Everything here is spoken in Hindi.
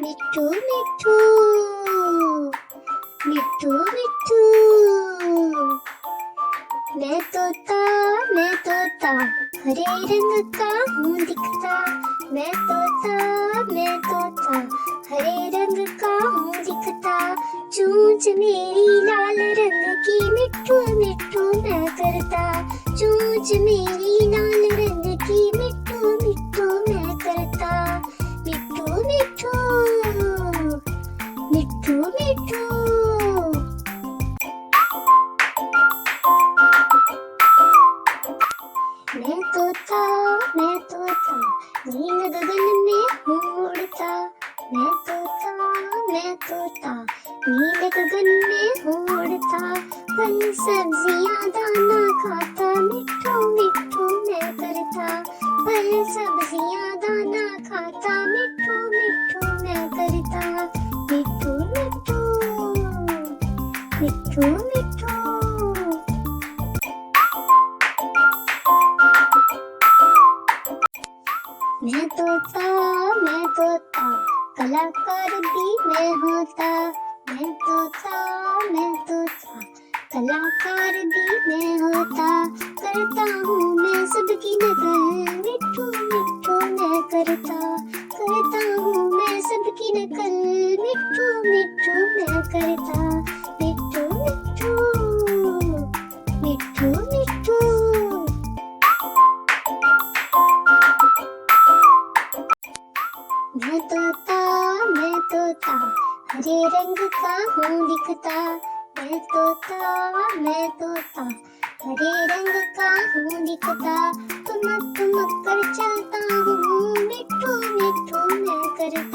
मिट्ठू मिट्ठू मिट्ठू मिट्ठू। मैं तोता हरे रंग का हूँ दिखता। मैं तोता हरे रंग का हूँ दिखता। चोंच मेरी लाल रंग की मिट्ठू मिट्ठू मैं करता। चोंच मेरी लाल रंग की मिट्ठू मिट्ठू मैं करता। मिट्ठू मिट्ठू मिट्ठू मिट्ठू। मैं तोता नील गगन में हूँ उड़ता। मैं तोता नील गगन में हूँ उड़ता। फल सब्जियाँ दाना खाता मिट्ठू मिट्ठू मैं करता। फल सब्जियाँ दाना खाता मिट्ठू मिट्ठू मैं करता। मिट्ठू मिट्ठू मिट्ठू मिट्ठू। मैं तोता कलाकार भी मैं होता। मैं तोता कलाकार भी मैं होता। करता हूँ मैं सबकी नकल मिट्ठू मिट्ठू मैं करता। करता हूँ मैं सबकी नकल मिट्ठू मिट्ठू मैं करता। मिट्ठू मिट्ठू मिट्ठू मिट्ठू। मैं तोता हरे रंग का हूँ दिखता। मैं तोता हरे रंग का हूँ दिखता। तुमक कर चलता हूँ मिट्ठू मिट्ठू मैं करता।